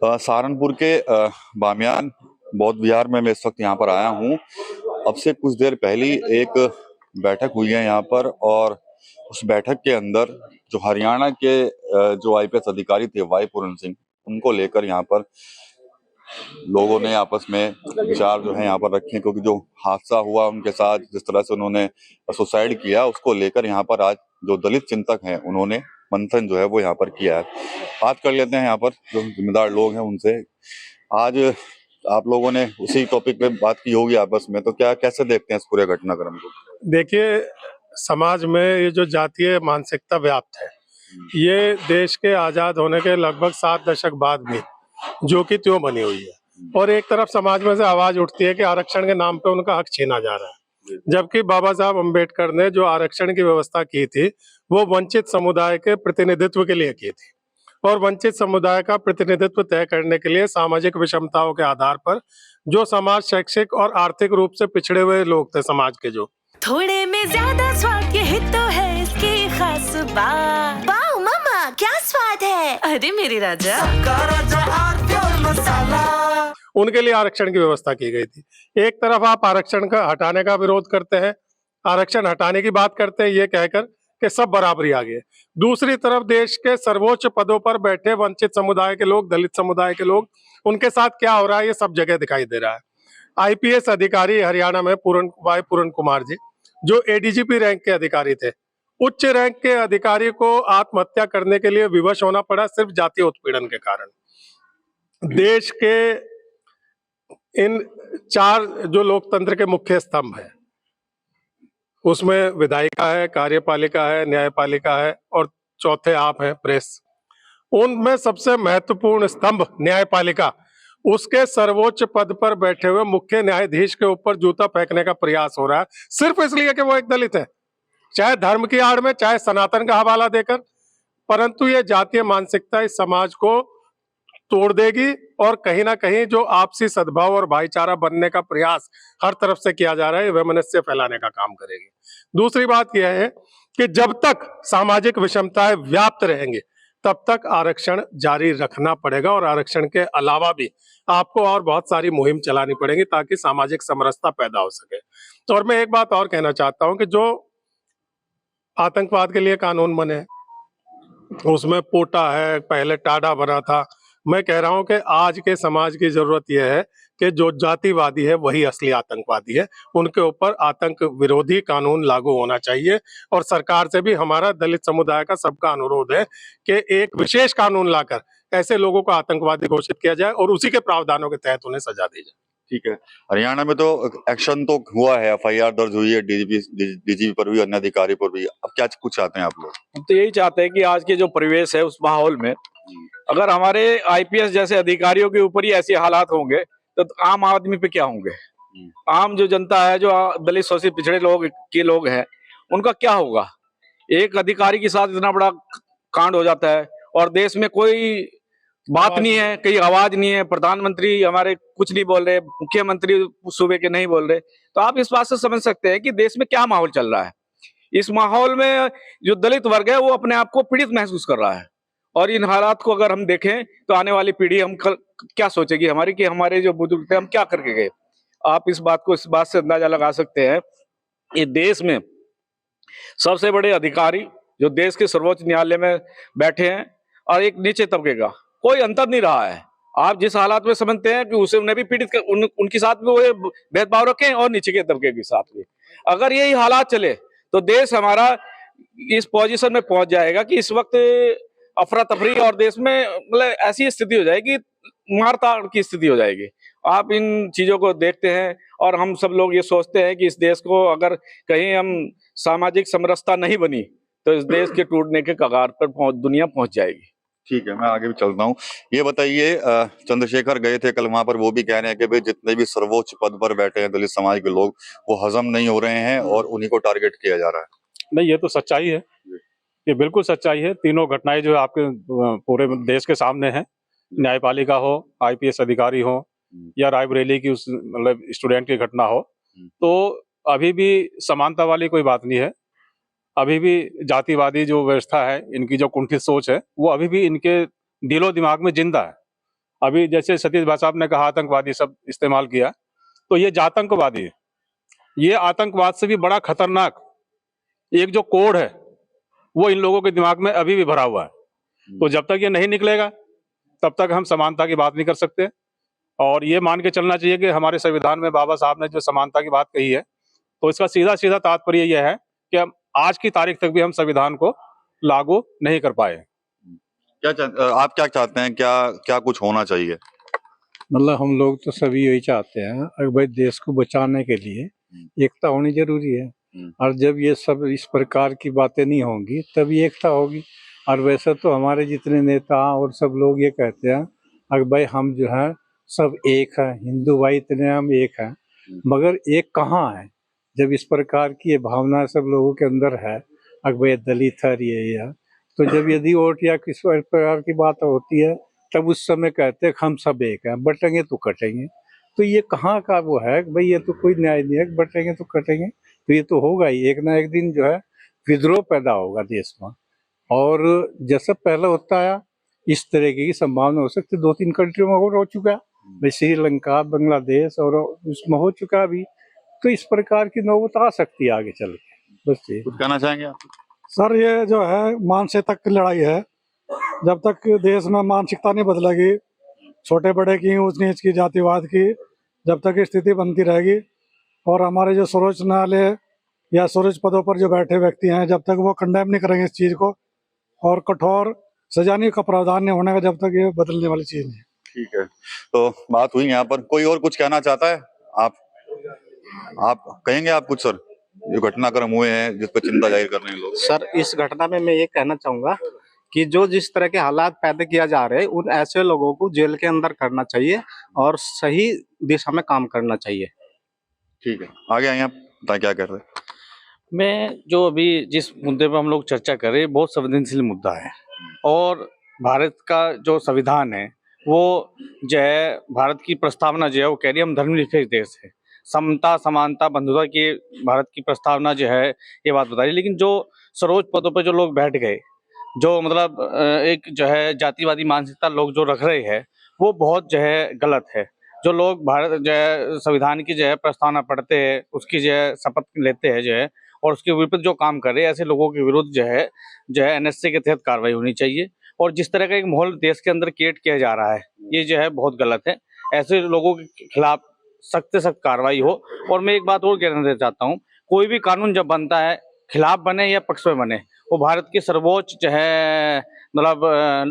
सहारनपुर के बामियान बौद्ध विहार में मैं इस वक्त यहाँ पर आया हूँ। अब से कुछ देर पहले एक बैठक हुई है यहाँ पर, और उस बैठक के अंदर जो हरियाणा के जो आईपीएस अधिकारी थे वाई पूरन सिंह, उनको लेकर यहाँ पर लोगों ने आपस में विचार जो है यहाँ पर रखे, क्योंकि जो हादसा हुआ उनके साथ, जिस तरह से उन्होंने सुसाइड किया, उसको लेकर यहाँ पर आज जो दलित चिंतक हैं उन्होंने मंथन जो है वो यहाँ पर किया है। बात कर लेते हैं यहाँ पर जो जिम्मेदार लोग हैं उनसे। आज आप लोगों ने उसी टॉपिक पे बात की होगी आपस में, तो क्या कैसे देखते हैं इस पूरे घटनाक्रम को? देखिए, समाज में ये जो जातीय मानसिकता व्याप्त है, ये देश के आजाद होने के लगभग 7 दशक बाद भी जो कि त्यों बनी हुई है। और एक तरफ समाज में से आवाज उठती है कि आरक्षण के नाम पे उनका हक छीना जा रहा है, जबकि बाबा साहब अम्बेडकर ने जो आरक्षण की व्यवस्था की थी वो वंचित समुदाय के प्रतिनिधित्व के लिए की थी, और वंचित समुदाय का प्रतिनिधित्व तय करने के लिए सामाजिक विषमताओं के आधार पर जो समाज शैक्षिक और आर्थिक रूप से पिछड़े हुए लोग थे समाज के, जो थोड़े में ज्यादा स्वाद ये तो है इसकी खास बात। वाओ मम्मा, क्या स्वाद है। अरे मेरे राजा, मसाला। उनके लिए आरक्षण की व्यवस्था की गई थी। एक तरफ आप आरक्षण का हटाने का विरोध करते हैं, आरक्षण हटाने की बात करते हैं ये कहकर कि सब बराबरी आ गई। दूसरी तरफ देश के सर्वोच्च पदों पर बैठे वंचित समुदाय के लोग, दलित समुदाय के लोग, उनके साथ क्या हो रहा है ये सब जगह दिखाई दे रहा है। आईपीएस अधिकारी हरियाणा में वाई पूरन कुमार जी, जो एडीजीपी रैंक के अधिकारी थे, उच्च रैंक के अधिकारी को आत्महत्या करने के लिए विवश होना पड़ा सिर्फ जातीय उत्पीड़न के कारण। देश के इन 4 जो लोकतंत्र के मुख्य स्तंभ है, उसमें विधायिका है, कार्यपालिका है, न्यायपालिका है, और चौथे आप हैं प्रेस। उनमें सबसे महत्वपूर्ण स्तंभ न्यायपालिका, उसके सर्वोच्च पद पर बैठे हुए मुख्य न्यायाधीश के ऊपर जूता फेंकने का प्रयास हो रहा है, सिर्फ इसलिए कि वो एक दलित है, चाहे धर्म की आड़ में, चाहे सनातन का हवाला देकर। परंतु ये जातीय मानसिकता इस समाज को तोड़ देगी, और कहीं ना कहीं जो आपसी सद्भाव और भाईचारा बनने का प्रयास हर तरफ से किया जा रहा है, वैमनस्य फैलाने का काम करेगी। दूसरी बात यह है कि जब तक सामाजिक विषमताएं व्याप्त रहेंगी तब तक आरक्षण जारी रखना पड़ेगा, और आरक्षण के अलावा भी आपको और बहुत सारी मुहिम चलानी पड़ेगी ताकि सामाजिक समरसता पैदा हो सके। और मैं एक बात और कहना चाहता हूं कि जो आतंकवाद के लिए कानून बने, उसमें पोटा है, पहले टाडा बना था। मैं कह रहा हूं कि आज के समाज की जरूरत यह है कि जो जातिवादी है वही असली आतंकवादी है, उनके ऊपर आतंक विरोधी कानून लागू होना चाहिए। और सरकार से भी हमारा, दलित समुदाय का, सबका अनुरोध है कि एक विशेष कानून लाकर ऐसे लोगों को आतंकवादी घोषित किया जाए और उसी के प्रावधानों के तहत उन्हें सजा दी जाए। ठीक है, हरियाणा में तो एक्शन तो हुआ है, एफआईआर दर्ज हुई है डीजीपी पर भी, अन्य अधिकारी पर भी। अब क्या कुछ चाहते हैं आप लोग? हम तो यही चाहते हैं कि आज के जो परिवेश है उस माहौल में अगर हमारे आईपीएस जैसे अधिकारियों के ऊपर ही ऐसे हालात होंगे तो आम आदमी पे क्या होंगे? आम जो जनता है, जो दलित शोषित पिछड़े लोग हैं, उनका क्या होगा? एक अधिकारी के साथ इतना बड़ा कांड हो जाता है और देश में कोई बात नहीं है, कहीं आवाज नहीं है, प्रधानमंत्री हमारे कुछ नहीं बोल रहे, मुख्यमंत्री सूबे के नहीं बोल रहे, तो आप इस बात से समझ सकते हैं कि देश में क्या माहौल चल रहा है। इस माहौल में जो दलित वर्ग है वो अपने आप को पीड़ित महसूस कर रहा है, और इन हालात को अगर हम देखें तो आने वाली पीढ़ी हम क्या सोचेगी हमारी, कि हमारे जो बुजुर्ग थे हम क्या करके गए। आप इस बात से अंदाजा लगा सकते हैं। ये देश में सबसे बड़े अधिकारी जो देश के सर्वोच्च न्यायालय में बैठे हैं, और एक नीचे तबके का कोई अंतर नहीं रहा है। आप जिस हालात में समझते हैं कि उसे उन्हें भी पीड़ित उनके साथ भी वो भेदभाव रखें, और नीचे के तबके के साथ भी। अगर यही हालात चले तो देश हमारा इस पोजीशन में पहुंच जाएगा कि इस वक्त अफरा तफरी, और देश में मतलब ऐसी स्थिति हो जाएगी, मारताड़ की स्थिति हो जाएगी। आप इन चीजों को देखते हैं, और हम सब लोग ये सोचते हैं कि इस देश को अगर कहीं हम सामाजिक समरसता नहीं बनी तो इस देश के टूटने के कगार पर दुनिया पहुंच जाएगी। ठीक है, मैं आगे भी चलता हूँ। ये बताइए, चंद्रशेखर गए थे कल वहां पर, वो भी कह रहे हैं कि भाई जितने भी सर्वोच्च पद पर बैठे हैं दलित समाज के लोग, वो हजम नहीं हो रहे हैं और उन्हीं को टारगेट किया जा रहा है। नहीं, ये तो सच्चाई है, ये बिल्कुल सच्चाई है। तीनों घटनाएं जो आपके पूरे देश के सामने हैं, न्यायपालिका हो, आईपीएस अधिकारी हो, या रायबरेली की उस मतलब स्टूडेंट की घटना हो, तो अभी भी समानता वाली कोई बात नहीं है। अभी भी जातिवादी जो व्यवस्था है, इनकी जो कुंठित सोच है, वो अभी भी इनके दिलो दिमाग में जिंदा है। अभी जैसे सतीश भाई साहब ने कहा आतंकवादी शब्द इस्तेमाल किया, तो ये जातंकवादी है। ये आतंकवाद से भी बड़ा खतरनाक एक जो कोड है वो इन लोगों के दिमाग में अभी भी भरा हुआ है। तो जब तक ये नहीं निकलेगा तब तक हम समानता की बात नहीं कर सकते। और ये मान के चलना चाहिए कि हमारे संविधान में बाबा साहब ने जो समानता की बात कही है, तो इसका सीधा सीधा तात्पर्य यह है कि हम आज की तारीख तक भी हम संविधान को लागू नहीं कर पाए। आप क्या चाहते हैं, क्या कुछ होना चाहिए? मतलब हम लोग तो सभी यही चाहते हैं, अगर भाई देश को बचाने के लिए एकता होनी जरूरी है। और जब ये सब इस प्रकार की बातें नहीं होंगी तभी एकता होगी। और वैसे तो हमारे जितने नेता और सब लोग ये कहते हैं अगर भाई हम जो है सब एक है, हिंदू भाई इतने हम एक हैं, मगर एक कहाँ है? जब इस प्रकार की ये भावना सब लोगों के अंदर है, अगर भाई दलित है ये तो जब यदि वोट या किस प्रकार की बात होती है तब उस समय कहते हैं हम सब एक हैं, बटेंगे तो कटेंगे। तो ये कहाँ का वो है भाई? ये तो कोई न्याय नहीं है, बटेंगे तो कटेंगे। तो ये तो होगा ही, एक ना एक दिन जो है विद्रोह पैदा होगा देश में। और जैसा पहले होता है इस तरह की संभावना हो सकती है। 2-3 कंट्रियों में और हो चुका है भाई, श्रीलंका, बांग्लादेश और उसमें हो चुका भी। तो इस प्रकार की नौबत आ सकती है आगे चल के। बस ये कुछ कहना चाहेंगे आप? सर ये जो है मानसिकता की लड़ाई है। जब तक देश में मानसिकता नहीं बदलेगी, छोटे बड़े की, ऊंच नीच की, जातिवाद की, जब तक स्थिति बनती रहेगी और हमारे जो सर्वोच्च न्यायालय या सर्वोच्च पदों पर जो बैठे व्यक्ति हैं जब तक वो कंडेम नहीं करेंगे इस चीज को और कठोर सजाने का प्रावधान नहीं होने का, जब तक ये बदलने वाली चीज नहीं। ठीक है, तो बात हुई यहाँ पर। कोई और कुछ कहना चाहता है? आप कहेंगे आप कुछ सर? जो घटनाक्रम हुए हैं जिस पर चिंता जाहिर कर रहे हैं लोग। सर इस घटना में मैं ये कहना चाहूंगा कि जो जिस तरह के हालात पैदा किया जा रहे हैं उन ऐसे लोगों को जेल के अंदर करना चाहिए और सही दिशा में काम करना चाहिए। ठीक है, आगे आइए, आप बताएं क्या कर रहे हैं? मैं जो अभी जिस मुद्दे पर हम लोग चर्चा कर रहे हैं बहुत संवेदनशील मुद्दा है। और भारत का जो संविधान है वो जो है, भारत की प्रस्तावना जो है वो कह रही है हम धर्मनिरपेक्ष देश है, समता समानता बंधुता की भारत की प्रस्तावना जो है ये बात बता रही है। लेकिन जो सर्वोच्च पदों पर जो लोग बैठ गए, जो मतलब एक जो है जातिवादी मानसिकता लोग जो रख रहे हैं वो बहुत जो है गलत है। जो लोग भारत जो है संविधान की जो है प्रस्तावना पढ़ते हैं, उसकी जो है शपथ लेते हैं जो है, और उसके विपरीत जो काम कर रहे हैं ऐसे लोगों के विरुद्ध जो है NSA के तहत कार्रवाई होनी चाहिए। और जिस तरह का एक माहौल देश के अंदर क्रिएट किया जा रहा है ये जो है बहुत गलत है। ऐसे लोगों के खिलाफ सख्त से सख्त कार्रवाई हो। और मैं एक बात और कहना देना चाहता हूँ, कोई भी कानून जब बनता है, खिलाफ बने या पक्ष में बने, वो भारत के सर्वोच्च जो है मतलब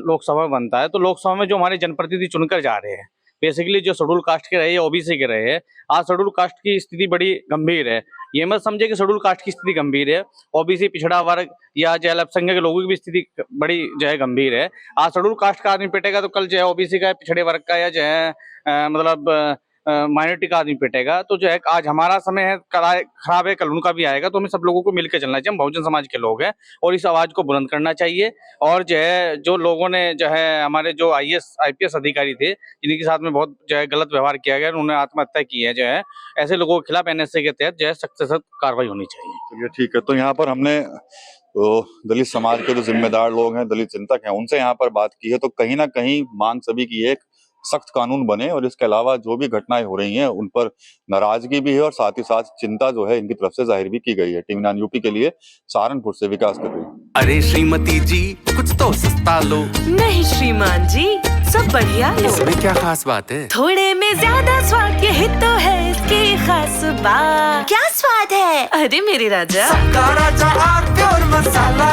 लोकसभा में बनता है। तो लोकसभा में जो हमारे जनप्रतिनिधि चुनकर जा रहे हैं, बेसिकली जो शेड्यूल कास्ट के रहे या OBC के रहे हैं, आज शेड्यूल कास्ट की स्थिति बड़ी गंभीर है। ये मत समझे कि शेड्यूल कास्ट की स्थिति गंभीर है, OBC पिछड़ा वर्ग या जो अल्पसंख्यक के लोगों की भी स्थिति बड़ी जो है गंभीर है। आज शेड्यूल कास्ट का आदमी पिटेगा तो कल जो है OBC का, पिछड़े वर्ग का या जो है मतलब माइनॉरिटी का आदमी पिटेगा। तो जो है आज हमारा समय है खराब है, कल उनका भी आएगा। तो हमें सब लोगों को मिलकर चलना चाहिए। हम बहुजन समाज के लोग हैं और इस आवाज को बुलंद करना चाहिए। और जो है जो लोगों ने जो है हमारे जो IPS अधिकारी थे जिनके साथ में बहुत जो है गलत व्यवहार किया गया, उन्होंने आत्महत्या की है, जो है ऐसे लोगों के खिलाफ NSA के तहत जो है सख्त से सख्त कार्रवाई होनी चाहिए। चलिए ठीक है, तो यहाँ पर हमने तो दलित समाज के जो जिम्मेदार लोग हैं, दलित चिंतक हैं, उनसे यहाँ पर बात की है। तो कहीं ना कहीं मांग सभी की एक सख्त कानून बने और इसके अलावा जो भी घटनाएं हो रही हैं उन पर नाराजगी भी है और साथ ही साथ चिंता जो है इनकी तरफ से जाहिर भी की गई है। टीवी 9 UP के लिए सहारनपुर से विकास कर रही है। अरे श्रीमती जी कुछ तो सस्ता लो। नहीं श्रीमान जी, सब बढ़िया लो। इसमें क्या खास बात है? थोड़े में ज्यादा स्वाद, यही तो है इसकी खास बात। क्या स्वाद है? अरे मेरे राजा, राजा और प्योर मसाला।